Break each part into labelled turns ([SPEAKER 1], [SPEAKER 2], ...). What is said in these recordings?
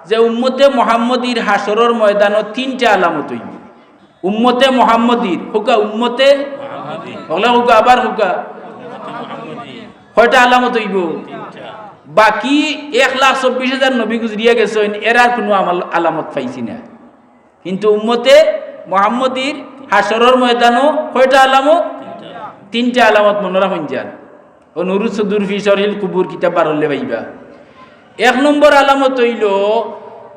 [SPEAKER 1] যে উম্মতে মুহাম্মদীর হাসরের ময়দানত তিনটা আলামত হইব। উম্মতে মুহাম্মদীর হুকা উম্মতে হলে হুকা আবার হুকা কয়টা আলামত হইব? বাকি 1,24,000 নবী গুজরিয়া গেছেন, এরার কোনো আলামত পাইছি না। কিন্তু উম্মতে মুহাম্মদীর হাসরের ময়দানও কয়টা আলামত? তিনটা আলামত মনে রাখুন যান। ও নুরুস সুদুর ফি শরহিল কুবুর কিতাব বারলে পাইবা। 1 নম্বর আলামত হইল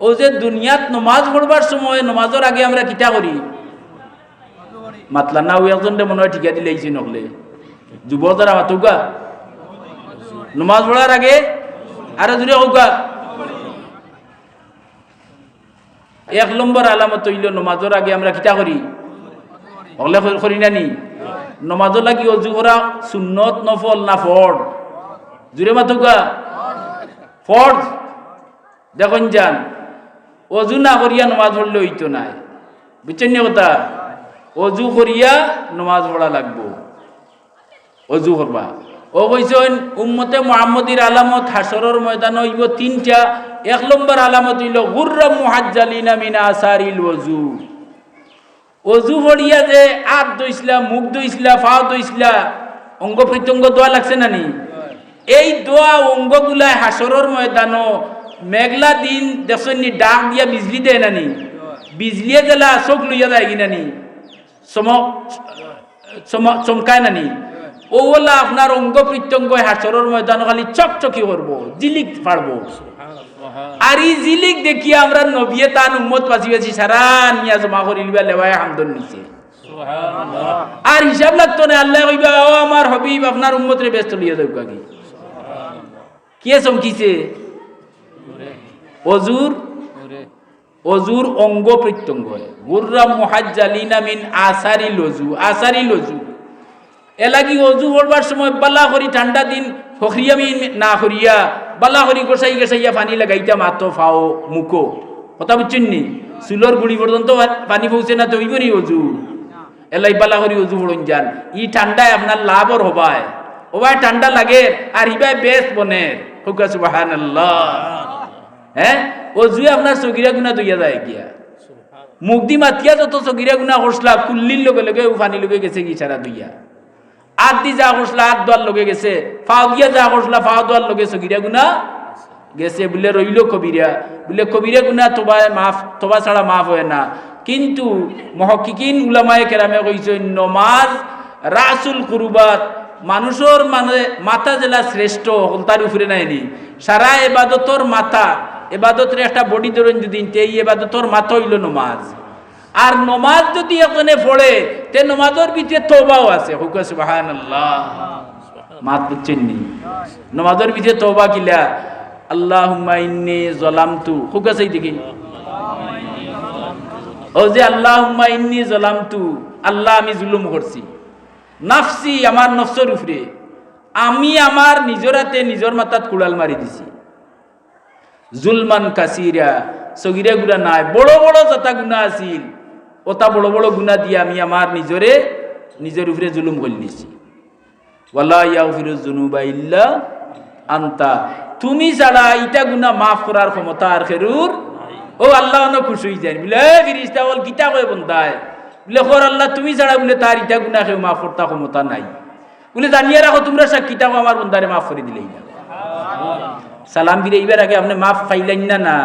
[SPEAKER 1] ও যে দুনিয়াত নমাজ পড়বার সময় নমাজের আগে আমরা কিতা করি মাতলা না ওই একজন মনে হয় ঠিকা দিলেইছি নহলে যুব যারা মাতুকা নমাজ পড়ার আগে আরো দূরে হোকা। 1 নম্বর আলামত হইল নমাজের আগে আমরা কিতা করি হলে করি না নি? নমাজও লাগি অজু করা সুন্নত নফল না ফরজ? জুড়ে মাতুকা ফরজ। দেখুন যান অজু না করিয়া নমাজ পড়লে হইতো নাই, বুঝছেন নি কথা? অজু করিয়া নমাজ পড়া লাগবো, অজু করবা। ও কইছেন উম্মতে মুহাম্মদীর আলামত হাসরের ময়দান হইব তিনটা। 1 নম্বর আলামত হইল গুররাম মুহাজ্জালিনা মিন আসারিল ওযু। অজু পড়িয়া যে হাত ধুইছিলা, মুখ ধুইছিলা, পা ধুইছিলা, অঙ্গ প্রত্যঙ্গ দোয়া লাগছে না নি? এই দোয়া অঙ্গগুলা হাসরের ময়দানও মেঘলা দিন দেখছেন নি ডাক দিয়া বিজলি দেয় না নি? বিজলিয়ে জেলা চোখ লইয়া যায় কিনা নি? চমকায় না নি? ওলা আপনার অঙ্গ প্রত্যঙ্গ হাসরের ময়দান খালি চকচকি করবো, জিলিক পারবো। আর এই জিলিক দেখিয়া আমরা নবিয়ে তান উম্মত পাচি পাচি সারা নিয়া জমা করিলবা লেওয়ায় হামদন নিছে। আর হিসাব লাগতো না, আল্লাহ কইবা ও আমার হবিব আপনার উম্মতরে ব্যস্ত লইয়া যাও কি কে চমকিছে? অজুর অঙ্গ প্রত্যঙ্গ গুররাম মুহাজ্জালিনা মিন আসারিল ওযু। আসারিল ওযু এলাকি অজু পড়বার সময় বালা করি ঠান্ডা দিন ফখরিয়ামি না করিয়া বালা করি গোসাই গোসাইয়া পানি লাগাইতা মাতো ফাও মুখো, কথা বুঝছেন নি? চুলোর গুড়ি পর্যন্ত পানি পৌঁছে না তো হইব নি অজু? এলাই বালা করি অজু পড়ুন যান। ই ঠান্ডায় আপনার লাভর হবায় ওবায় ঠান্ডা লাগে আর ইবাই বেশ বনের হুকা সুবহানাল্লাহ। হ্যাঁ অজুয়ে আপনার সগিরা গুণা দইয়া যায় গিয়া মুখ দি মাতিয়া যত সগিরা গুণা করছলা কুল্লির লগে লগে পানি লগে গেছে কি সারা দইয়া। আদ দি যা করছলা আদ দোয়ার লগে গেছে, ফাও দিয়া যা করছলা ফাও দোয়ার লগে সগিরা গুণা গেছে। বলে রইল কবিরা, বলে কবিরা গুণা তোবা ছাড়া মাফ হয় না। কিন্তু মুহাক্কিকিন উলামায়ে কেরামে কইছেন নমাজ রাসুল কুরবাত, মানুষের মানে মাথা জেলা শ্রেষ্ঠ তার উপরে নাইনি। সারা এবাদতর মাথা, এবাদতের একটা বডি ধরেন যদি এই এবাদতর মাথা হইল নমাজ। আর নমাজ যদি এখানে পড়ে তে নমাজের ভিতরে তওবাও আছে। হুকা সুবহানাল্লাহ। মাত বুঝছেন নি? নমাজের ভিতরে তওবা কিলা আল্লাহুম্মা ইন্নী যালামতু হুকা সেই দিকে ও যে আল্লাহুম্মা ইন্নী যালামতু, আল্লাহ আমি জুলুম করছি নাফসি, আমার নফসের উপরে আমি আমার নিজের হাতে নিজের মাথাত কুড়াল মারি দিছি। জুলমান কাসিরা, সগিরা গুণা নাই, বড় বড় যত গুণা আছিল ওটা বড় বড় গুণা দিয়ে আমি আমার নিজের উপরে জুলুম করে নিছি। ওয়ালা ইয়াগফিরুজ যুনুবা ইল্লা আনতা, তুমি ছাড়া ইটা গুণা মাফ করার ক্ষমতা আর খেরুর ও আল্লাহ অনেক খুশি হয়ে যায়। বলে ফিরিস্তা বল কিতা কয় বন্ধায়, বলে খর আল্লাহ তুমি ছাড়া বলে তার ইটা গুণা কেউ মাফ করতে ক্ষমতা নাই। বলে জানিয়ে রাখো তোমরা সাক্ষীটা আমার বন্ধারে মাফ করে দিলেই না। সালাম ফিরাইবার আগে আপনি মাফ পাইলেন না? না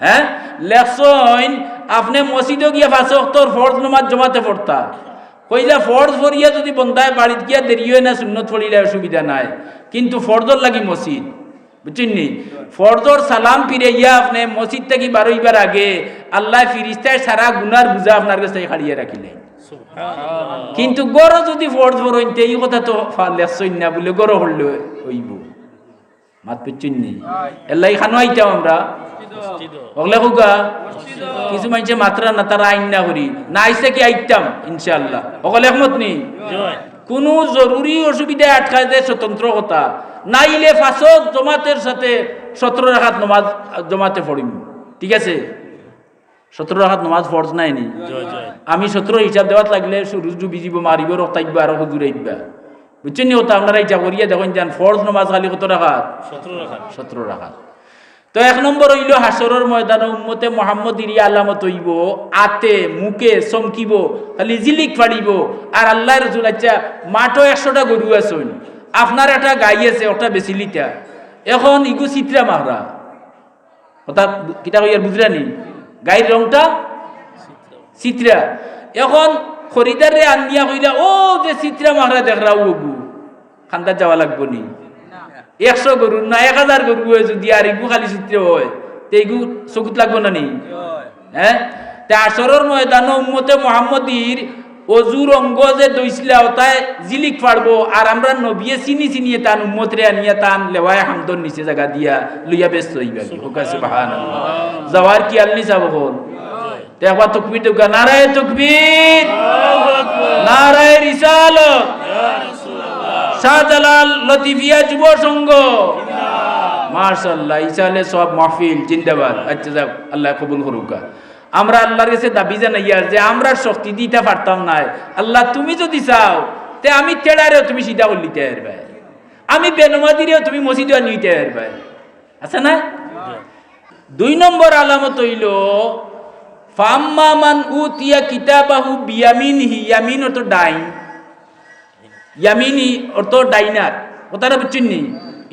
[SPEAKER 1] হ্যাঁ লেখছেন আপনি মসজিদে গিয়া 5 ওয়াক্তের ফরজ নামাজ জমাতে পড়তা, কইলা ফরজ পড়িয়া যদি বন্ধায় বাড়িত গিয়া দেরি হয় না সুন্নত পড়িলে অসুবিধা নাই, কিন্তু ফরজর লাগি মসজিদ, বুঝছেন নি? ফরজর সালাম ফিরাইয়া আপনি মসজিদ থেকে বারইবার আগে আল্লাহ ফিরিস্তায় সারা গুনার বুঝা আপনার কাছে খাড়িয়ে রাখিলেন। কিন্তু গড় যদি ফরজ পড়েন এই কথা তো লেখছেন না, বলে গড় হলে হইব। মাত পেচ্ছেন নি? এলাই খানো আইতাম আমরা ওগলে হুগা কিছু মানুষে মাত্রা না তারা আইন না করি না আইসে কি আইতাম ইনশাআল্লাহ। ওগলে একমত নি? কোনো জরুরি অসুবিধায় আটকায় দেয় স্বতন্ত্র কথা নাইলে ফাঁসক জমাতের সাথে 17 রাকাত নামাজ জমাতে পড়িম, ঠিক আছে? 17 রাকাত নামাজ ফরজ নাই নি? আমি 17 হিসাব দেওয়াত লাগলে রুজু বিজিব মারিব রক্তাইবা আর হুজুরাইবা, বুঝছেন নি? ওটা আপনারা ইচ্ছা করিয়া দেখুন যান ফরজ নামাজ খালি কত রাকাত? 17 রাকাত। তো এক নম্বর হইল হাসরের ময়দানে উম্মতে মুহাম্মদীর আলামত হইব আতে মুখে চমকিব, খালি জিলিক ফাড়িব। আর আল্লাহ রাসূল আচ্ছা মাঠও 100টা গরু আছে, আপনার একটা গাই আছে, ওটা বেশি লিটা, এখন ইগু চিত্রা মাহরা ওটা কিতা কইয়ার বুঝরানি, গাইর রংটা চিত্রা। এখন খরিদারে আনিয়া কইরা ও যে চিত্রা মাহরা দেখরা ওগু খান্দার যাওয়া লাগবো নি, 100 গরু না 1000 গরু হয় যদি আর এগু খালি চিত্র হয় তো এগু চকুত লাগবো না নি? হ্যাঁ, তে আসরের ময়দান উম্মতে মুহাম্মদীর অজুর অঙ্গ যে দইছিলা ওটাই জিলিক পারবো। আর আমরা নবিয়ে চিনিয়ে তান উম্মতরে আনিয়া তান লেওয়ায় হামদর নিচে জায়গা দিয়া লইয়া ব্যস্ত হইবা কি হুকা সুবহানাল্লাহ। যাওয়ার কি আলনি যাব হল তে একবার তাকবীর দেওয়া, নারায়ে তাকবীর, নারায়ে রিসালাত, শাহজালাল লতিফিয়া যুব সংঘ, মাশাআল্লাহ, ইসালে সব মাহফিল জিন্দাবাদ। আচ্ছা যাক, আল্লাহ কবুল করুকা। আমরা আল্লাহর কাছে দাবি জানাইয়া যে আমরা শক্তি দিতে পারতাম না, আল্লাহ তুমি যদি চাও তে আমি তেড়ারেও তুমি সিধা করলিতে পারবে, আমি বেনমাদিরেও তুমি মসজিদে নিতে পারবে, আছে না? 2 নম্বর আলামত হইল ফাম্মা মান উতিয়া কিতাবাহু বিয়ামিনহি, ইয়ামিন অর্থ ডাইন, ইয়ামিনি অর্থ ডাইনার, কথাটা বুঝছেন নি?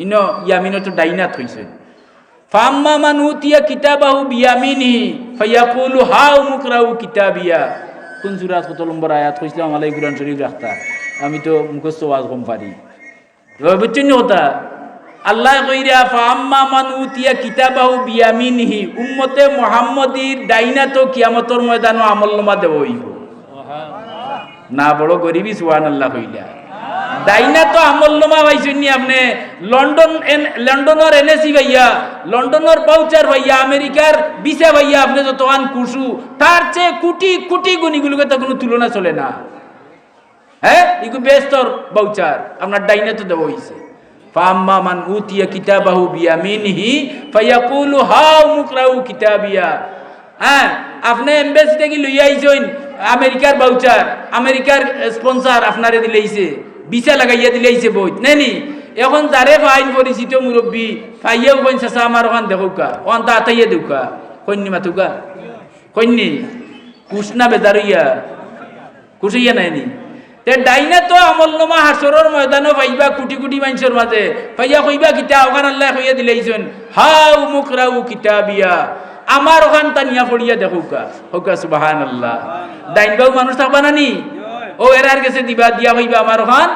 [SPEAKER 1] ইনো ইয়ামিন অর্থ ডাইনাত হইছে। ফাম্মা মান উতিয়া কিতাবাহু বিয়ামিনহি ফায়াকুলু হাউ মুকরাউ কিতাবিয়া। কোন সূরা কত নম্বর আয়াত কইছিলাম? আমালাই কুরআন শরীফ রাখতা, আমি তো মুখস্থ ওয়াজ কম পারি। এবার বুঝছেন নি কথা? আল্লাহ কইরা ফাম্মা মান উতিয়া কিতাবাহু বিয়ামিনহি, উম্মতে মুহাম্মদীর ডাইনাত কিয়ামতের ময়দানে আমলনামা দেব হইব। না বড় গরিবই সুবহানাল্লাহ কইলা। ডাইনা তো আমলনামা পাইছেন নি আপনি? লন্ডনের এনএসি ভাইয়া, লন্ডনের বাউচার ভাইয়া, আমেরিকার ভিসা ভাইয়া, আপনি যত আন কুসু তার চেয়ে কোটি কোটি গুণীগুলোকে তো কোনো তুলনা চলে না। হ্যাঁ, ইগু বেস্তর বাউচার আপনার ডাইনা তো দেওয়া হইছে। ফাম্মা মান উতিয়া কিতাবাহু বিয়ামিনহি ফায়াকুলু হাউ মুকরাউ কিতাবিয়া। হ্যাঁ, আপনি এমবেসিতে কি লইয়া আইছেন আমেরিকার বাউচার, আমেরিকার স্পন্সর আপনারে দিলেইছে, ভিসা লাগাইয়া দিলেইছে বই নেনি। এখন যারে ফাইন পরিচিত মুরব্বী ফাইয়াও কইন চাচা আমার ওখান দেখুকা, ওখান তা আতাইয়া দেউকা, কইনি মাতুকা, কইনি কুসনা বেজারইয়া কুসইয়া নাইনি। তে ডাইনা তো আমলনামা হাসরের ময়দানে পাইবা কোটি কোটি মানুষের মাঝে, পাইয়া কইবা কিতা ওখান আল্লাহ কইয়া দিলেইছেন হাউ মুকরাউ কিতাবিয়া, আমার ওখান তানিয়া পড়িয়া দেখুকা, হুকা সুবহানাল্লাহ। ডাইনবাউ মানুষ থাকবা নানি, ও এরার কাছে দিবা দিয়া কইবা আমার ওখান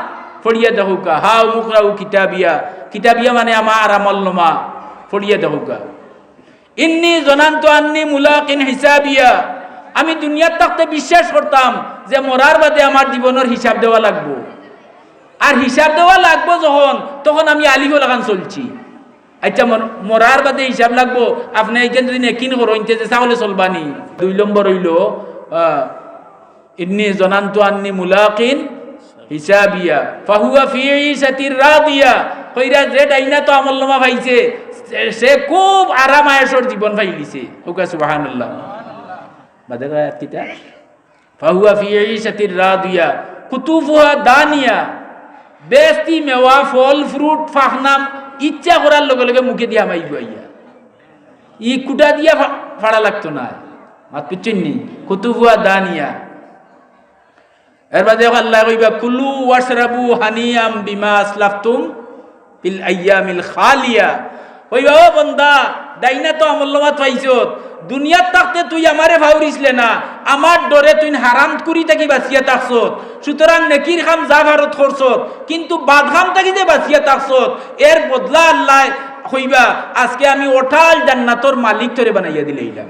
[SPEAKER 1] পড়িয়া দেখুকা, হাউ মুকরাউ কিতাবিয়া। কিতাবিয়া মানে আমার আমলনামা, পড়িয়া দেখুকা। ইন্নী জনান্তু আন্নী মুলাকিন হিসাবিয়া, আমি দুনিয়ার থাকতে বিশ্বাস করতাম যে মরার বাদে আমার জীবনের হিসাব দেওয়া লাগবো, আর হিসাব দেওয়া লাগবো যখন তখন আমি আলিফ লাগান চলছি। আচ্ছা মরার বাদে হিসাব লাগবো, আপনি এইখানে যদি নেকিন করেন যে চাউলে চলবানি। 2 নম্বর হইল ইন্নী জনান্তু আন্নী মুলাকিন হিসাবিয়া ফাহুয়া ফি ঈশাতির রাদিয়া। কইরা যে ডাইনা তো আমলনামা পাইছে সে খুব আরাম আয়েশর জীবন পাইলিছে, হুকা সুবহানাল্লাহ। বাদে আয়াত কিতা? ফাহুয়া ফি ঈশাতির রাদিয়া কুতুফুহা দানিয়া, বেস্তি মেওয়া ফল ফ্রুট ফাখনাম ইচ্ছা করার লগে লগে মুখে দিয়া মাইব আইয়া, ই কুটা দিয়া ফাড়া লাগতো না, মাত পিচ্ছেন নি? কুতুফুহা দানিয়া। এর বাদে আল্লাহ কইবা কুলু ওয়াশরাবু হানিয়াম বিমা আসলাফতুম ফিল আইয়ামিল খালিয়া। কইবা ও বান্দা, ডাইনা তো আমলনামা পাইছত, দুনিয়াত থাকতে তুই আমারে ভাউরিসলে না, আমার ডরে তুই হারাম করি থাকি বাঁচিয়া থাকছত, সুতরাং নেকির খাম যা ভারত করছত, কিন্তু বাদ খাম থাকি যে বাঁচিয়া থাকছত, এর বদলা আল্লাহ কইবা আজকে আমি ওঠাল জান্নাতর মালিক তোরে বানাইয়া দিলাম।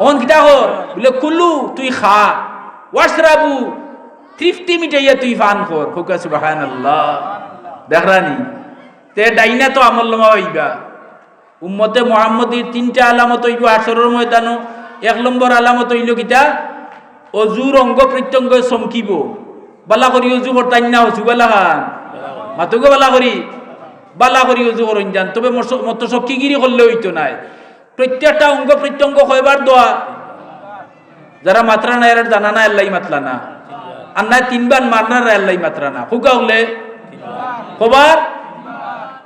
[SPEAKER 1] অন কিটা হর বলে কুলু তুই খা, ওয়াশরাবু তৃপ্তি মিটাইয়া তুই পান কর, হুকা সুবহানাল্লাহ। দেখরানি তে ডাইনা তো আমলনামা হইবা। উম্মতে মুহাম্মদীর 3টা আলামত হইব হাসরের ময়দানে। 1 নম্বর আলামত হইল কিতা? অজুর অঙ্গ প্রত্যঙ্গ চমকিব, বালা করি অজু করতাই না, হসু বালা খান মাতুকে বালা করি অজু করেন যান, তবে মত সক্ষিগিরি করলে হইতো নাই। প্রত্যেকটা অঙ্গ প্রত্যঙ্গ কয়বার দোয়া, যারা মাত্রা না এর জানা না আল্লাহ মাতলা না, আর না 3 বার মারনার আল্লাহ মাত্রা না, হুকা হলে কবার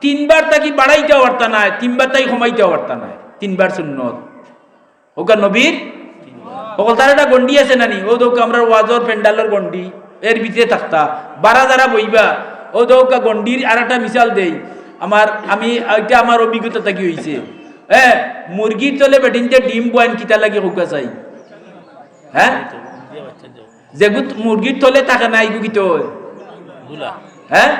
[SPEAKER 1] তিনবার তাকি বাড়াইতেও পারতা নাই, তিনবার তাই কমাইতেও পারতা নাই, তিনবার সুন্নত ওকা নবীর। সকল তার একটা গন্ডি আছে নানি, ও দৌকা আমরা ওয়াজর প্যান্ডালের গন্ডি এর ভিতরে থাকতা বারা যারা বইবা, ও দৌকা গন্ডির আর একটা মিসাল দেই আমি এটা আমার অভিজ্ঞতা থাকি হয়েছে। হ্যাঁ, মুরগির তলে বেটিনতে ডিম বয়ান কিতা লাগে হোকা চাই। হ্যাঁ, যেগুত মুরগির তলে থাকে না এগু কিতো। হ্যাঁ,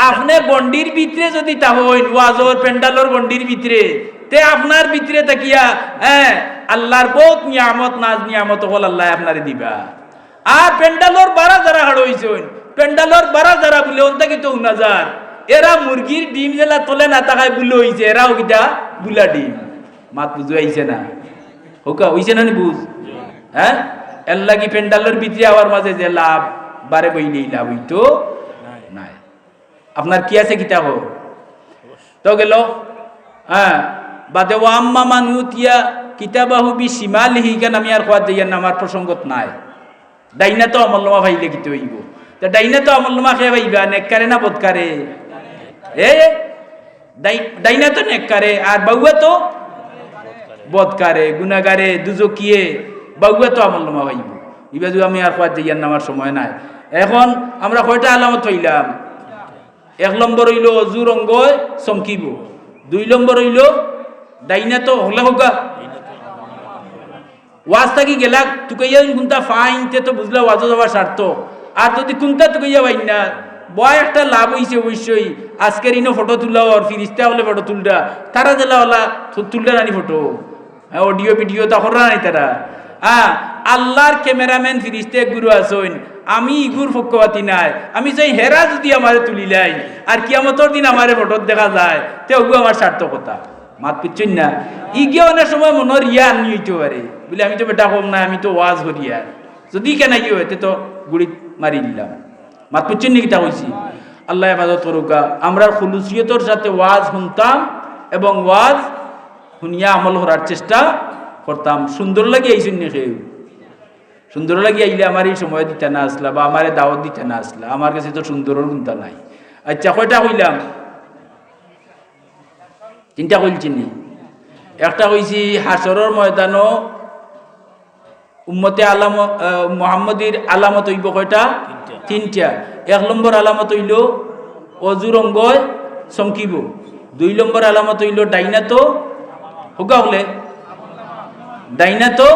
[SPEAKER 1] আপনি গন্ডির ভিতরে যদি তা হইন ওয়াজর প্যান্ডালর গন্ডির ভিতরে, তে আপনার ভিতরে তাকিয়া হ্যাঁ আল্লাহর বহুত নিয়ামত নাজ নিয়ামত হল আল্লাহ আপনারে দিবা। আর প্যান্ডালর বারা যারা হাড় হইছেন, প্যান্ডালর বারা যারা বলে ওন তাকি তো 9,000, এরা মুরগির ডিম জেলা তোলে না তাকায় বুলে হইছে, এরাও কিটা বুলা ডিম। মাত বুঝু আইছে না হোকা হইছে না নি বুঝ। হ্যাঁ, এর লাগি প্যান্ডালের ভিতরে আবার মাঝে যে লাভ বারে বইলেই লাভ হইতো নাই। আপনার কি আছে কিতা হোক তো গেল। হ্যাঁ, বাদে ও আম্মা মানুতিয়া কিতাবাহু বি শিমালিহি, কেন আমি আর খোয়া যাইয়ার না, আমার প্রসঙ্গত নাই। ডাইনা তো আমলনামা ভাইলে কিতে হইব, তা ডাইনা তো আমলনামা খেয়ে ভাইবা নেককারে না বদকারে? এ ডাইনা তো নেককারে, আর বাউয়া তো বদকারে গুনাগারে দুজকিয়ে, বাউয়া তো আমলনামা ভাইব। ইবাজু আমি আর খোয়া যাইয়ার না, আমার সময় নাই। এখন আমরা কয়টা আলামত হইলাম? 1 নম্বর হইল অজুর অঙ্গ চমকিব, 2 নম্বর হইল ডাইনা তো হলা হোকা ওয়াজ থাকি গেলা তুকাইয়া কোনটা ফাইনতে তো বুঝলা ওয়াজ যাওয়ার স্বার্থ। আর যদি কোনটা তুকাইয়া পাই না বয় একটা লাভ হইছে অবশ্যই। আজকের ইনো ফটো তুলা আর ফিরিস্তা হলে ফটো তুলটা, তারা জেলা হলা তুলটা নানি ফটো, অডিও ভিডিও তখন নাই তারা। হ্যাঁ, আল্লাহর ক্যামেরাম্যান ফিরিস্তে গুরু আসইন, আমি ইগুর পক্ষপাতি নাই। আমি চাই হেরা যদি আমারে তুলিলাই আর কিয়ামতের দিন আমারে ফটো দেখা যায়, তে ওগু আমার সার্থকতা। মাত পিচ্ছেন না, ইগে অনেক সময় মনের ইয়া আনি হইতে পারে বলে আমি তো বেটা কম না, আমি তো ওয়াজ হরিয়া, যদি কেন কি হইতে তো গুড়ি মারি দিলাম। মাত পিচ্ছেন নি কিতা হয়েছি। আল্লাহ হেফাজত করুকা। আমরা খুলুসিয়তর সাথে ওয়াজ শুনতাম এবং ওয়াজ শুনিয়া আমল করার চেষ্টা করতাম। সুন্দর লাগে এই শুনিয়ে খেয়ে, সুন্দর লাগে আইলে আমার এই সময় দিতে না আসলা বা আমার দাওয়াত দিতে না আসলা, আমার কাছে তো সুন্দরের গুণতা নাই। আচ্ছা, কয়টা হইলাম? 3টা কইলছি নি। একটা হইছি হাসরের ময়দানও উম্মতে মুহাম্মদীর আলামত হইব কয়টা? 3টা। 1 নম্বর আলামত হইল অজুর অঙ্গ চমকিব, 2 নম্বর আলামত হইল ডাইনা তো হুকা হলে ডাইনা তো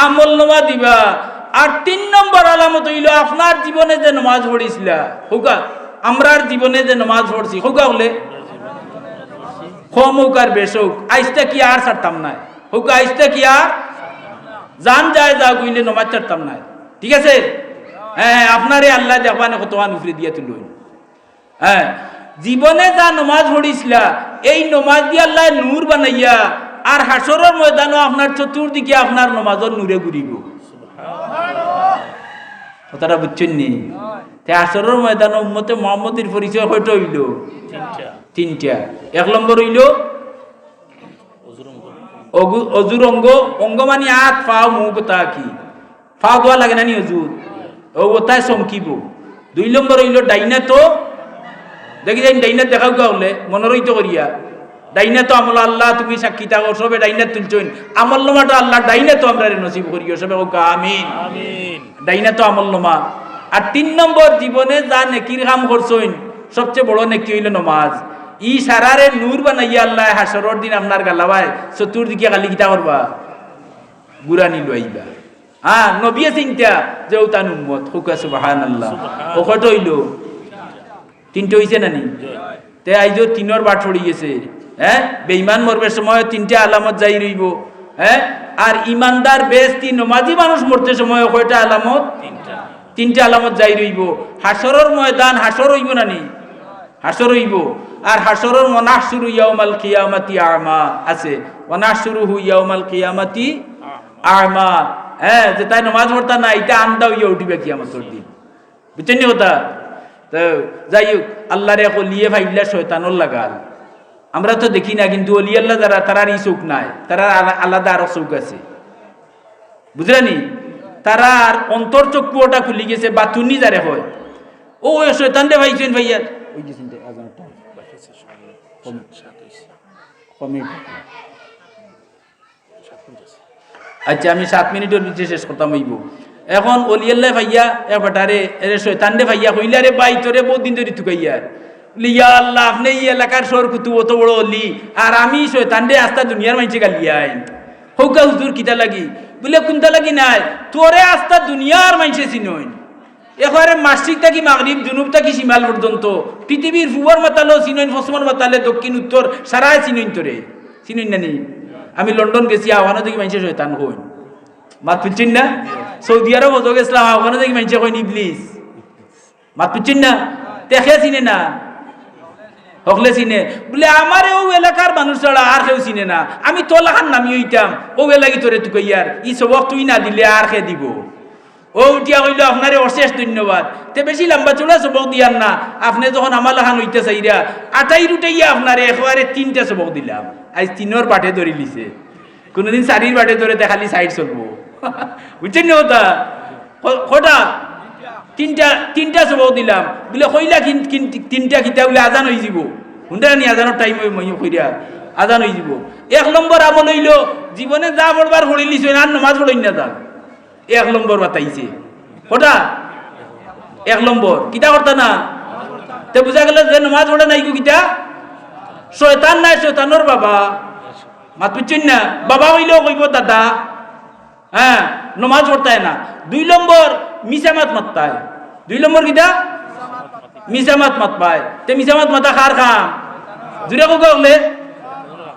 [SPEAKER 1] আমলনামা দিবা, আর 3 নম্বর আলামত হইল আপনার জীবনে যে নামাজ পড়িছিলা হুকা, আমরার জীবনে যে নামাজ পড়ছি হুকা হলে কম হোক আর বেশ হোক, আইসটা কি আর ছাড়তাম নাই হুকা, আইসটা কি আর জান যায় যা কইলে নামাজ ছাড়তাম নাই। ঠিক আছে? হ্যাঁ, আপনারে আল্লাহ দেখবানে কতখান উফরে দিয়ে তুলুন। হ্যাঁ, জীবনে যা নামাজ পড়িছিলা এই নামাজ দিয়ে আল্লাহ নূর বানাইয়া আর হাসরের ময়দানও আপনার চতুর্দিকে আপনার নামাজের নূরে ঘুরিব। কথাটা বুঝছেন নি? হাসরের ময়দান উম্মতে মুহাম্মদের পরিচয় কয়টা হইল? 3টা। 1 নম্বর হইল অজুর অঙ্গ, অঙ্গ মানে হাত পা মুখ, কথা কি পা দোয়া লাগে না নি অজুর, ও ওটাই চমকিব। 2 নম্বর হইল ডাইনা তো দেখি যাই, ডাইনা দেখাও গা হলে মনোরহিত করিয়া, ডাইনা তো আমল আল্লাহ তুমি সাক্ষী থাকো, সবে ডাইনা তুলছেন আমল নোমাটা আল্লাহ ডাইনা তো আমরা নসিব করিও সবে আমিন। ডাইনা তো আমল নোমা। আর 3 নম্বর জীবনে যা নেকির কাম করছেন সবচেয়ে বড় নেকি হইল নমাজ। ই সারারে নূর বানাইয়া আল্লাহ হাসরের দিন আপনার গালাবাই চতুর্দিকে খালি কিতা করবা? গুরানি লইবা। হ্যাঁ, নবী চিন্তা যে তান উম্মত হুকা সুবহানাল্লাহ। ও কত হইল? 3টা হইছে নানি? তে আইজো 3-এর বাট ছড়ি গেছে। হ্যাঁ, বেঈমান মরবার সময় 3টা আলামত যাই রইব। হ্যাঁ, আর ইমানদার বেস্তি নমাজি মানুষ মরতে সময় কয়টা আলামত? 3টা আলামত যাই রইব। হাসরের ময়দান হাসর হইব নানি? হাসর হইব। আর হাসরের ওয়ানাহশুরু ইয়াউমাল কিয়ামাতি আমা আছে, ওয়ানাহশুরুহু ইয়াউমাল কিয়ামাতি আমা। হ্যাঁ, যে তাই নামাজ পড়তা না এটা আন্দা হইয়া উঠিবে কিয়ামতের দিন। বুঝছেন কথা? তো যাই হোক, আল্লাহরে লিয়ে ভাইলা শয়তানর লাগাল। আমরা তো দেখি না, কিন্তু অলি আল্লাহ যারা তারার এই চোখ নাই, তারা আলাদা আরো চোখ আছে, বুঝলেনি? তারা আর অন্তর চক্ষুটা খুলি গেছে, বাতুনি যারে হয় ও শয়তান রে ভাইছেন ভাইয়া ওই গেছেন আচ্ছা আমি 7 মিনিটের ভিতরে শেষ করতাম হইব। এখন অলিয়াল্লাহ ভাইয়া এ বেটারে এরে শয়তানরে ভাইয়া কইলা রে ভাই তোরে বহুত দিন ধরে তুকাইয়া লিয়া আল্লাহ আপনি এই এলাকার সর কুতু অত বড় অলি আর আমি শয়তানরে আস্তা দুনিয়ার মাইছে গালিয়াই হৌকা হুজুর কিতা লাগি বলে কোনটা লাগি নাই তোরে আস্তা দুনিয়ার মাইছে চিনই এবারে মাসিক থাকি মাগরিব জুনুব থাকি সীমাল পর্যন্ত পৃথিবীর পূবর মাতালো চিনইন পশ্চিম মাতালে দক্ষিণ উত্তর সারাই চিনইন তোরে চিনইন না নেই আমি লন্ডন গেছি আহ্বানো দেখি মাইছে শয়তান হই মাত পিচ্ছিন না সৌদি আরব হতো গেছিলাম আহ্বানো দেখি মাইছে কইন ইবলিস মাত পিচ্ছিন না দেখে চিনে না হকলে চিনে বলে আমার ও এলাকার মানুষ ছাড়া আর কেউ চিনে না আমি তোলাখান নামি হইতাম ও এলাকি তোরে তুই ইয়ার ই সবক তুই না দিলে আর খে দিব ও উঠিয়া কইল আপনারে অশেষ ধন্যবাদ তে বেশি লম্বা চোলা সবক দিয়ার না আপনি যখন আমার লাখান হইতে চাইরা 28 উঠাইয়া আপনারে একেবারে 3টা সবক দিলাম আজ 3-এর বাটে ধরি লিছে কোনোদিন 4-এর বাটে ধরে দেখালি সাইড চলবো বুঝছেন না ওটা কটা 3টা সবক দিলাম বলে কইলা 3টা খিতা বলে আজান হয়ে যাব হুন্ডা নি আজানোর টাইম মই কইরা আজান হয়ে যাব 1 নম্বর আমল হইল জীবনে যা পড়বার পড়ি লিছে আর নামাজ পড়ই না যান 1 নম্বর বাতাইছে কটা 1 নম্বর কিতা করতা না তে বুঝা গেল যে নামাজ পড়ে নাই গো কিতা শয়তান নাই শয়তানোর বাবা মাত বুঝছেন না বাবা হইলেও কইব দাদা হ্যাঁ নামাজ পড়তায় না 2 নম্বর মিসামাত মাততায় 2 নম্বর কিতা মিসামাত মাত পায় তে মিসামাত মাতা খার খাম জুরে কইলে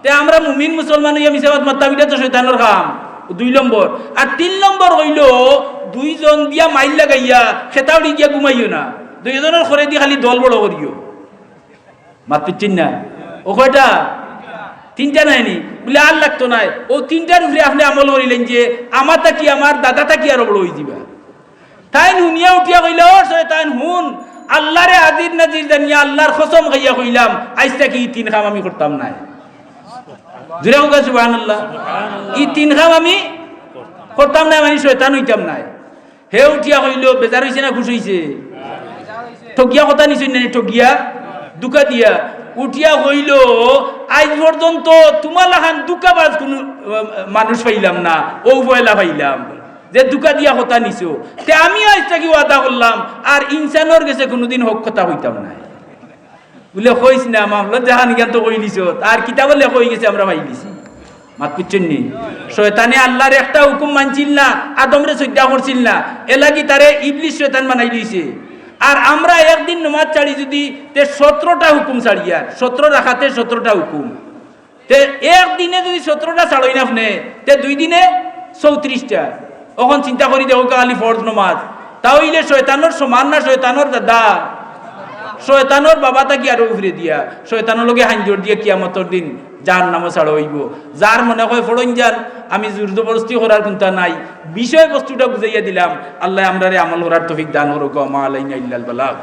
[SPEAKER 1] তে আমরা মুমিন মুসলমান হইয়া মিসামাত মাততাম এটা তো শয়তানের খাম 2 নম্বর আর 3 নম্বর হইল 2 জন দিয়া মাইল লাগাইয়া খেতাউড়ি গিয়া ঘুমাইও না 2 জনের ঘরে দিয়ে খালি দল বড় করিও মাত পিচ্ছিন না ও কয়টা 3টা নাইনি বলে আর লাগতো নাই ও 3টার উপরে আপনি আমল করিলেন যে আমারটা কি আমার দাদাটা কি আরো বড় হয়ে যাবে তাই হুনিয়া উঠিয়া কইলে ও শয়তান হুন আল্লাহরে আজির নাজির জানিয়া আল্লাহর কসম খাইয়া কইলাম আইসটা কি 3 কাম আমি করতাম না জুরে হোক সুবহানাল্লাহ এই 3 কাম আমি করতাম না মানে শয়তান হইতাম না হে উঠিয়া কইল বেজার হইছে না খুশ হইছে ঠকিয়া কথা নিছই না ঠকিয়া দুকা দিয়া উঠিয়া হইল আজ পর্যন্ত তোমার লাখান দুকাবাজ কোন মানুষ পাইলাম না ও পয়লা পাইলাম যে দুকা দিয়া কথা নিছো তে আমি আজটা কি ওয়াদা করলাম আর ইনসানের কাছে কোনোদিন হক কথা হইতাম না বলে কইস না মামলা জাহান জ্ঞান তো কই দিছ আর কিতাব বলে কই গেছে আমরা পাই দিছি মাত পিচ্ছেন নি শয়তানে আল্লাহর একটা হুকুম মানছিল না আদমরে শ্রদ্ধা করছিল না এলাকি তারে ইবলিস শয়তান বানাই দিয়েছে আর আমরা একদিন নামাজ ছাড়ি যদি তে 17টা হুকুম ছাড়ি আর 17 রাখাতে 17টা হুকুম তে একদিনে যদি 17টা ছাড়ই না আপনি তে 2 দিনে 34টা এখন চিন্তা করি দেখো কালি ফরজ নামাজ তাহলে শয়তানের সমান না শয়তানের দাদা শয়তানের বাবাটা কি আরো উফরে দিয়া শয়তানের লগে হাঞ্জর দিয়ে কিয়ামতের দিন যার নামও ছাড়া হইব যার মনে হয় ফড়ন যান আমি জোর জবরদস্তি করার কোনটা নাই বিষয় বস্তুটা বুঝাইয়া দিলাম আল্লাহ আমরারে আমল করার তৌফিক দান করুক মা আলাইনা ইল্লাল বালাগ।